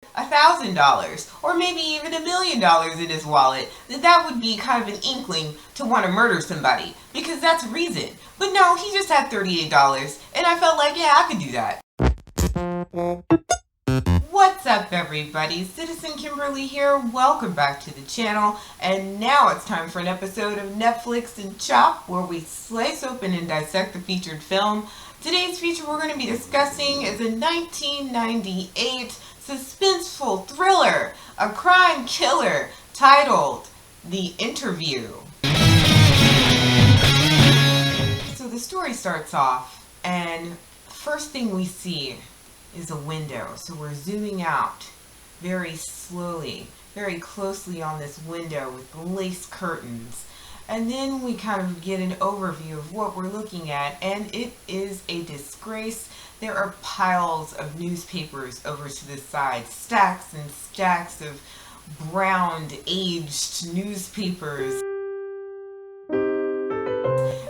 $1,000 or maybe even $1 million in his wallet, that would be kind of an inkling to want to murder somebody, because that's reason. But no, he just had $38, and I felt like, yeah, I could do that. What's up, everybody? Citizen Kimberly here. Welcome back to the channel. And now it's time for an episode of Netflix and Chop, where we slice open and dissect the featured film. Today's feature we're going to be discussing is a 1998 suspenseful thriller, a crime killer, titled The Interview. So the story starts off, and first thing we see is a window. So we're zooming out very slowly, very closely on this window with lace curtains. And then we kind of get an overview of what we're looking at, and it is a disgrace. There are piles of newspapers over to the side, stacks and stacks of browned, aged newspapers.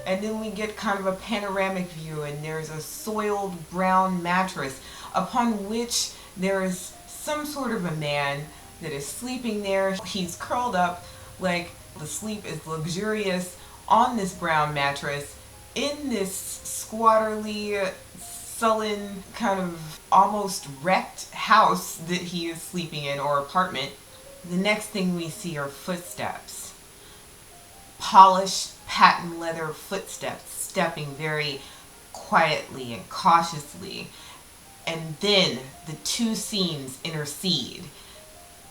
And then we get kind of a panoramic view, and there's a soiled brown mattress upon which there is some sort of a man that is sleeping there. He's curled up like the sleep is luxurious on this brown mattress in this squatterly, sullen, kind of almost wrecked house that he is sleeping in, or apartment. The next thing we see are footsteps. Polished patent leather footsteps, stepping very quietly and cautiously. And then the two scenes intercede.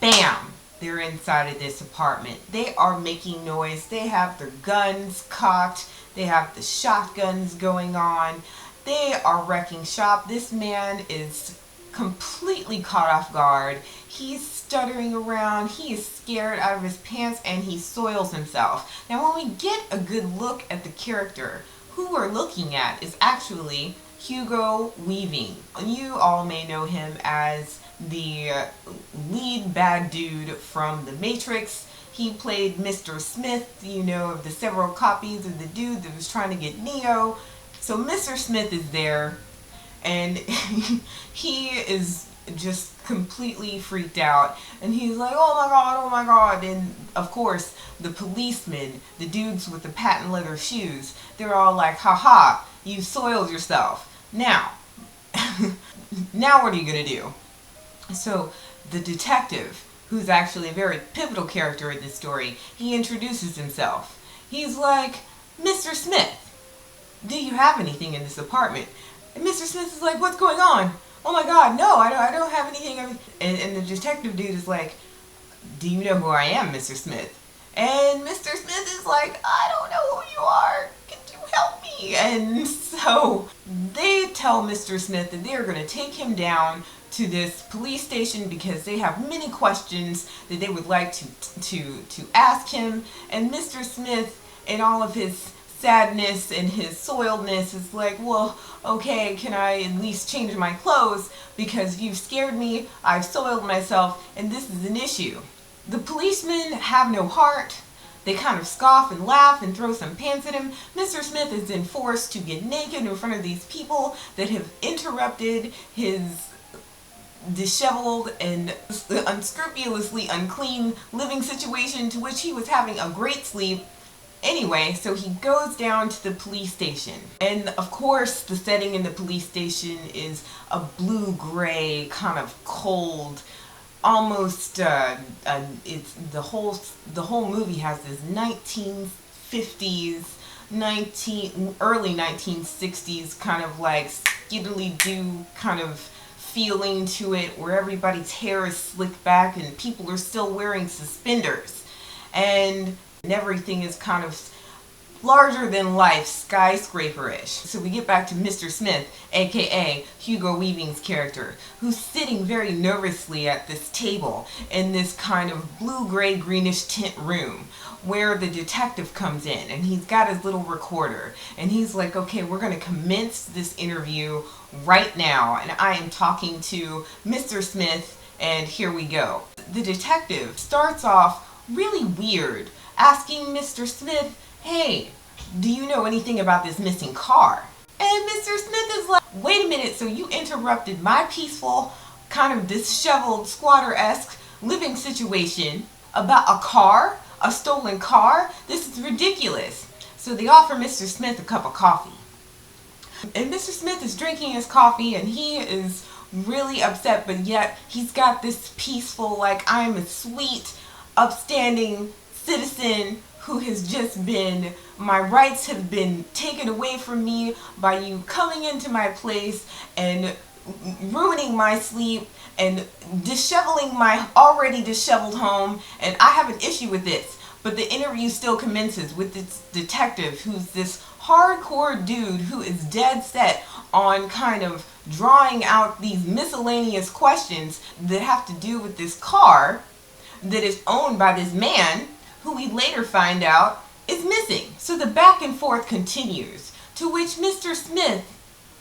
Bam! They're inside of this apartment. They are making noise. They have their guns cocked. They have the shotguns going on. They are wrecking shop. This man is completely caught off guard. He's stuttering around. He is scared out of his pants, and he soils himself. Now, when we get a good look at the character, who we're looking at is actually Hugo Weaving. You all may know him as the lead bad dude from The Matrix. He played Mr. Smith, you know, of the several copies of the dude that was trying to get Neo. So Mr. Smith is there, and he is just completely freaked out, and he's like, oh my god, and of course the policemen, the dudes with the patent leather shoes, they're all like, haha, you soiled yourself. Now what are you gonna do? So the detective, who's actually a very pivotal character in this story, he introduces himself. He's like, Mr. Smith, do you have anything in this apartment? And Mr. Smith is like, what's going on? Oh my god, no, I don't have anything. And the detective dude is like, do you know who I am, Mr. Smith? And Mr. Smith is like, I don't know who you are. Can you help me? And so they tell Mr. Smith that they are going to take him down to this police station because they have many questions that they would like to ask him. And Mr. Smith, in all of his sadness and his soiledness, is like, well, okay, can I at least change my clothes, because you've scared me, I've soiled myself, and this is an issue. The policemen have no heart. They kind of scoff and laugh and throw some pants at him. Mr. Smith is then forced to get naked in front of these people that have interrupted his disheveled and unscrupulously unclean living situation, to which he was having a great sleep. Anyway, so he goes down to the police station, and of course the setting in the police station is a blue-gray, kind of cold, almost it's the whole movie has this 1950s, early 1960s kind of like skiddly-doo kind of feeling to it, where everybody's hair is slicked back and people are still wearing suspenders, and everything is kind of larger than life, skyscraper-ish. So we get back to Mr. Smith, aka Hugo Weaving's character, who's sitting very nervously at this table in this kind of blue-gray greenish tint room, where the detective comes in, and he's got his little recorder, and he's like, okay, we're going to commence this interview right now, and I am talking to Mr. Smith, and here we go. The detective starts off really weird, asking Mr. Smith, hey, do you know anything about this missing car? And Mr. Smith is like, wait a minute, so you interrupted my peaceful kind of disheveled squatter-esque living situation about a car, a stolen car. This is ridiculous. So they offer Mr. Smith a cup of coffee. And Mr. Smith is drinking his coffee and he is really upset, but yet he's got this peaceful, like, I'm a sweet, upstanding citizen who has just been, my rights have been taken away from me by you coming into my place and ruining my sleep and disheveling my already disheveled home, and I have an issue with this. But the interview still commences with this detective who's this hardcore dude who is dead set on kind of drawing out these miscellaneous questions that have to do with this car that is owned by this man who we later find out is missing. So the back and forth continues, to which Mr. Smith,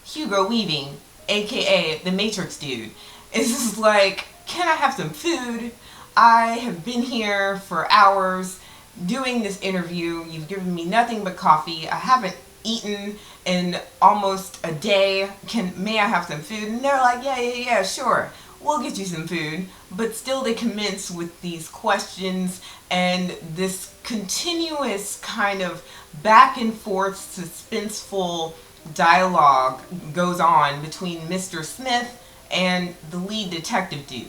Hugo Weaving, aka the Matrix dude, is just like, can I have some food? I have been here for hours doing this interview. You've given me nothing but coffee. I haven't eaten in almost a day. May I have some food? And they're like, yeah, sure. We'll get you some food. But still they commence with these questions and this continuous kind of back and forth suspenseful dialogue goes on between Mr. Smith and the lead detective dude.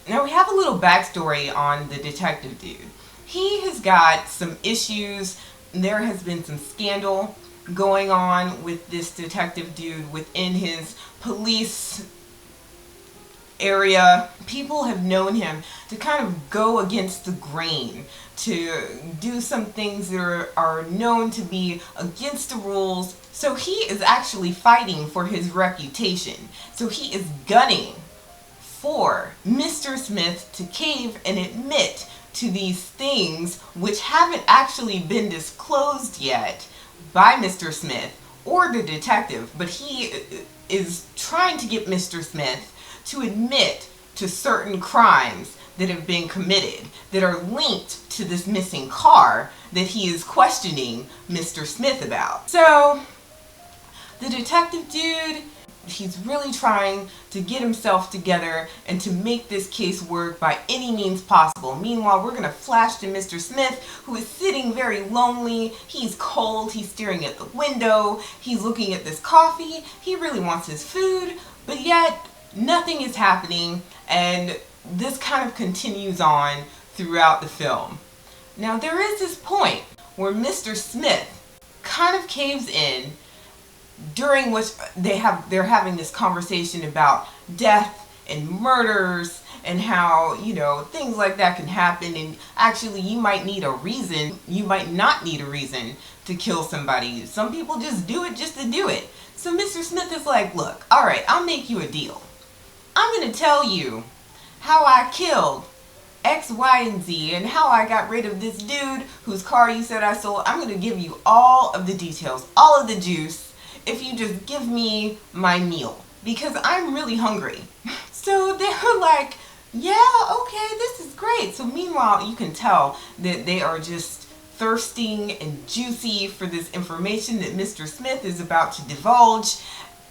Now we have a little backstory on the detective dude. He has got some issues. There has been some scandal going on with this detective dude within his police area. People have known him to kind of go against the grain, to do some things that are known to be against the rules. So he is actually fighting for his reputation. So he is gunning for Mr. Smith to cave and admit to these things which haven't actually been disclosed yet by Mr. Smith or the detective, but he is trying to get Mr. Smith to admit to certain crimes that have been committed that are linked to this missing car that he is questioning Mr. Smith about. So the detective dude, he's really trying to get himself together and to make this case work by any means possible. Meanwhile, we're going to flash to Mr. Smith, who is sitting very lonely. He's cold. He's staring at the window. He's looking at this coffee. He really wants his food, but yet nothing is happening, and this kind of continues on throughout the film. Now, there is this point where Mr. Smith kind of caves in, during which they're having this conversation about death and murders and how, you know, things like that can happen, and actually you might need a reason, you might not need a reason to kill somebody. Some people just do it just to do it. So Mr. Smith is like, look, alright, I'll make you a deal. I'm going to tell you how I killed X, Y, and Z, and how I got rid of this dude whose car you said I sold. I'm going to give you all of the details, all of the juice, if you just give me my meal, because I'm really hungry. So they're like, yeah, okay, this is great. So meanwhile, you can tell that they are just thirsting and juicy for this information that Mr. Smith is about to divulge,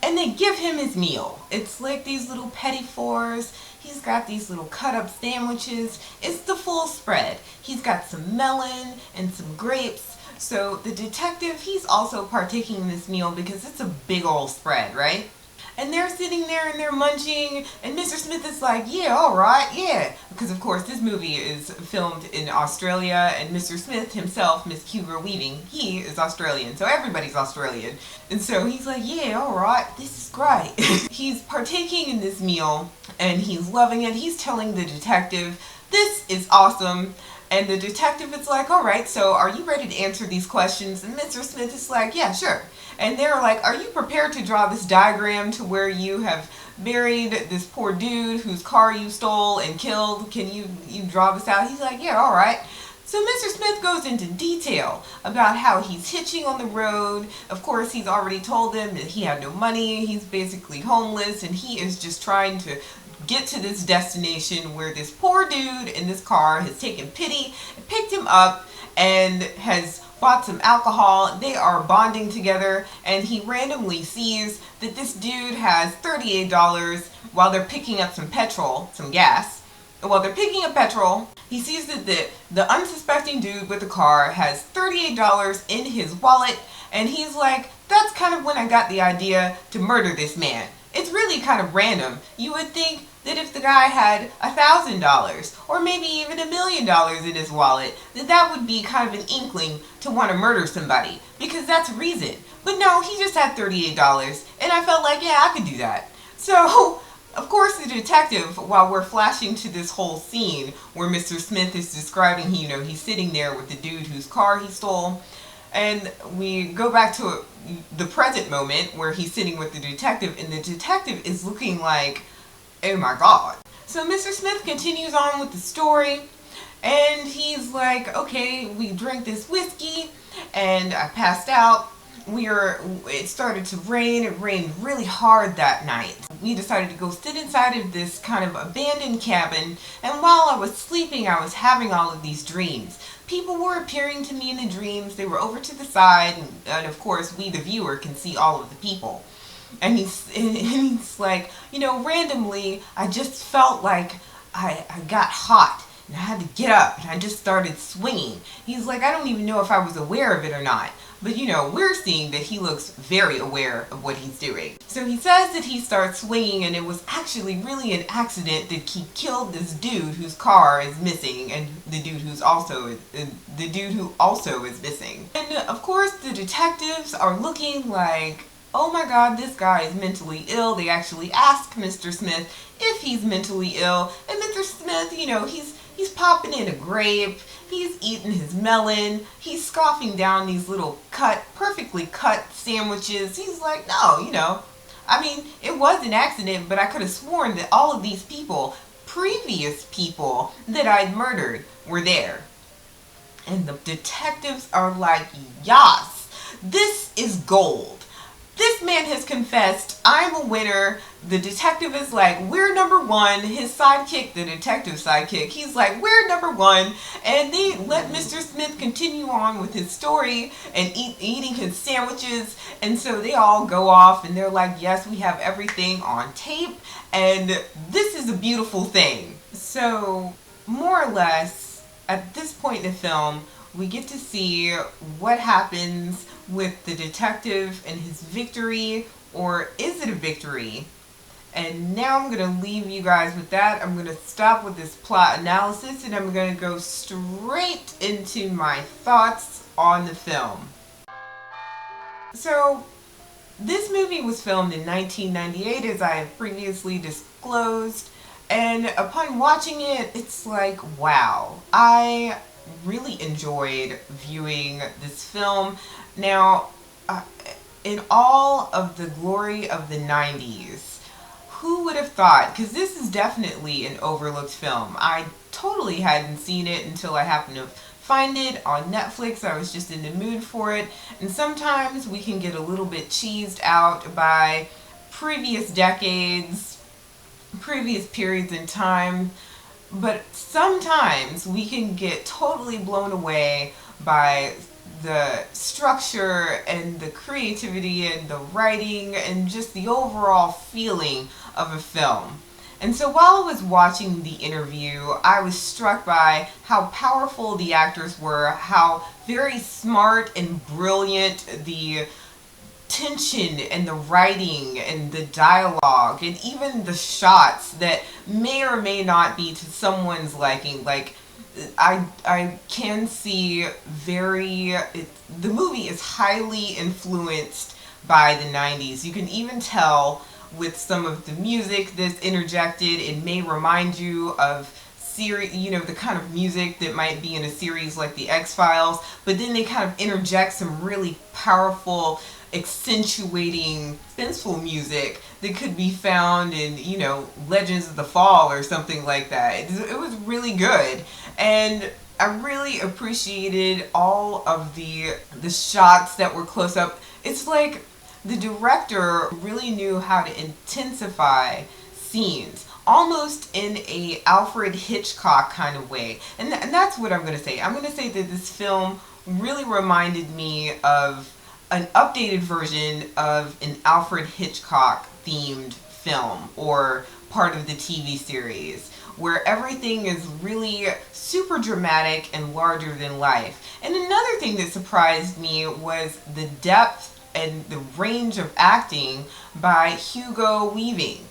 and they give him his meal. It's like these little petit fours. He's got these little cut up sandwiches. It's the full spread. He's got some melon and some grapes. So the detective, he's also partaking in this meal because it's a big old spread, right? And they're sitting there and they're munching, and Mr. Smith is like, yeah, alright, yeah. Because of course this movie is filmed in Australia, and Mr. Smith himself, Miss Hugo Weaving, he is Australian. So everybody's Australian. And so he's like, yeah, alright, this is great. He's partaking in this meal and he's loving it. He's telling the detective, this is awesome. And the detective is like, alright, so are you ready to answer these questions? And Mr. Smith is like, yeah, sure. And they're like, are you prepared to draw this diagram to where you have buried this poor dude whose car you stole and killed? Can you draw this out? He's like, yeah, alright. So Mr. Smith goes into detail about how he's hitching on the road. Of course, he's already told them that he had no money. He's basically homeless, and he is just trying to get to this destination where this poor dude in this car has taken pity and picked him up and has bought some alcohol. They are bonding together, and he randomly sees that this dude has $38 while they're picking up some petrol, some gas. While they're picking up petrol, he sees that the unsuspecting dude with the car has $38 in his wallet, and he's like, that's kind of when I got the idea to murder this man. It's really kind of random. You would think that if the guy had $1,000 or maybe even $1 million in his wallet, that would be kind of an inkling to want to murder somebody, because that's reason. But no, he just had $38, and I felt like, yeah, I could do that. So, of course, the detective, while we're flashing to this whole scene where Mr. Smith is describing, he's sitting there with the dude whose car he stole, and we go back to the present moment where he's sitting with the detective, and the detective is looking like, oh my God. So Mr. Smith continues on with the story, and he's like, okay, we drank this whiskey, and I passed out. It started to rain. It rained really hard that night. We decided to go sit inside of this kind of abandoned cabin, and while I was sleeping, I was having all of these dreams. People were appearing to me in the dreams. They were over to the side, and of course, we, the viewer, can see all of the people. And he's like, randomly, I just felt like I got hot, and I had to get up, and I just started swinging. He's like, I don't even know if I was aware of it or not. But we're seeing that he looks very aware of what he's doing. So he says that he starts swinging, and it was actually really an accident that he killed this dude whose car is missing, and the dude who also is missing. And of course, the detectives are looking like, oh my God, this guy is mentally ill. They actually ask Mr. Smith if he's mentally ill, and Mr. Smith, he's popping in a grape. He's eating his melon. He's scoffing down these little perfectly cut sandwiches. He's like, no, it was an accident, but I could have sworn that all of these people, previous people that I'd murdered, were there. And the detectives are like, yas, this is gold. This man has confessed, I'm a winner. The detective is like, we're number one. His sidekick, the detective sidekick, he's like, we're number one. And they let Mr. Smith continue on with his story and eating his sandwiches. And so they all go off and they're like, yes, we have everything on tape. And this is a beautiful thing. So more or less, at this point in the film, we get to see what happens with the detective and his victory, or is it a victory? And now I'm going to leave you guys with that. I'm going to stop with this plot analysis, and I'm going to go straight into my thoughts on the film. So, this movie was filmed in 1998, as I have previously disclosed, and upon watching it, it's like, wow, I really enjoyed viewing this film. Now, in all of the glory of the 90s, who would have thought, because this is definitely an overlooked film. I totally hadn't seen it until I happened to find it on Netflix. I was just in the mood for it, and sometimes we can get a little bit cheesed out by previous decades, previous periods in time. But sometimes we can get totally blown away by the structure and the creativity and the writing and just the overall feeling of a film. And so while I was watching the interview, I was struck by how powerful the actors were, how very smart and brilliant the tension and the writing and the dialogue and even the shots that may or may not be to someone's liking. Like, I can see the movie is highly influenced by the 90s. You can even tell with some of the music that's interjected. It may remind you of the kind of music that might be in a series like The X-Files, but then they kind of interject some really powerful, accentuating, suspenseful music that could be found in, Legends of the Fall or something like that. It was really good, and I really appreciated all of the shots that were close up. It's like the director really knew how to intensify scenes, almost in a Alfred Hitchcock kind of way. And that's what I'm going to say. I'm going to say that this film really reminded me of an updated version of an Alfred Hitchcock themed film or part of the TV series where everything is really super dramatic and larger than life. And another thing that surprised me was the depth and the range of acting by Hugo Weaving.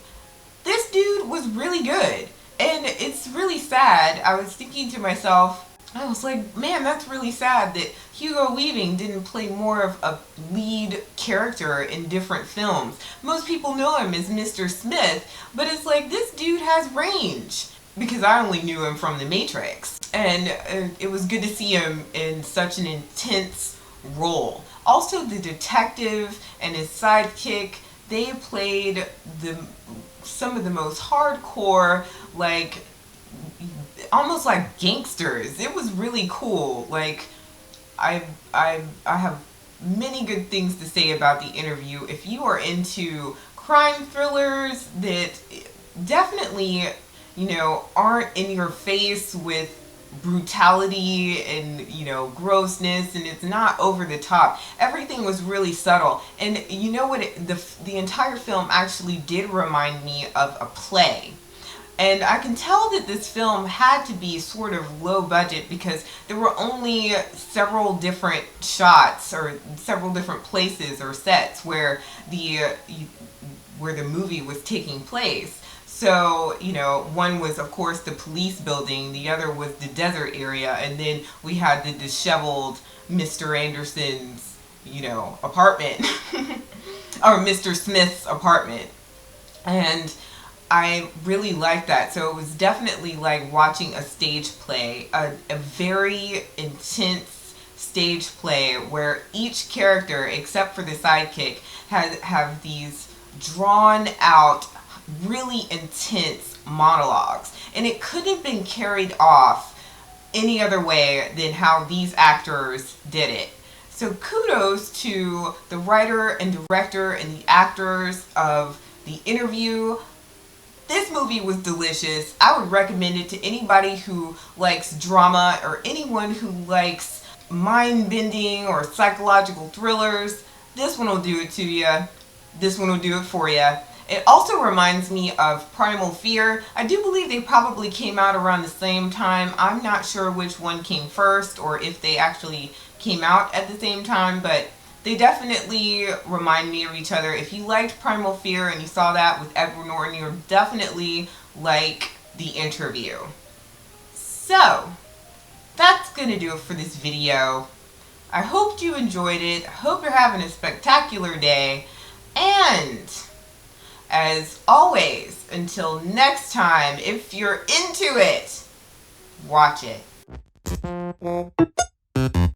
This dude was really good. And it's really sad. I was thinking to myself, I was like, man, that's really sad that Hugo Weaving didn't play more of a lead character in different films. Most people know him as Mr. Smith, but it's like this dude has range because I only knew him from The Matrix. And it was good to see him in such an intense role. Also, the detective and his sidekick, they played some of the most hardcore, like almost like gangsters. It was really cool. Like I have many good things to say about the interview. If you are into crime thrillers that definitely, aren't in your face with brutality and grossness, and it's not over the top. Everything was really subtle, and you know what, the entire film actually did remind me of a play. And I can tell that this film had to be sort of low budget because there were only several different shots or several different places or sets where the movie was taking place. So, one was, of course, the police building, the other was the desert area, and then we had the disheveled Mr. Anderson's, apartment, or Mr. Smith's apartment. And I really liked that. So it was definitely like watching a stage play, a very intense stage play where each character, except for the sidekick, have these drawn out, really intense monologues. And it couldn't have been carried off any other way than how these actors did it. So kudos to the writer and director and the actors of the interview. This movie was delicious. I would recommend it to anybody who likes drama or anyone who likes mind-bending or psychological thrillers. This one will do it to you. This one will do it for you. It also reminds me of Primal Fear. I do believe they probably came out around the same time. I'm not sure which one came first or if they actually came out at the same time, but they definitely remind me of each other. If you liked Primal Fear and you saw that with Edward Norton, you'll definitely like The Interview. So, that's going to do it for this video. I hope you enjoyed it. I hope you're having a spectacular day. And, as always, until next time, if you're into it, watch it.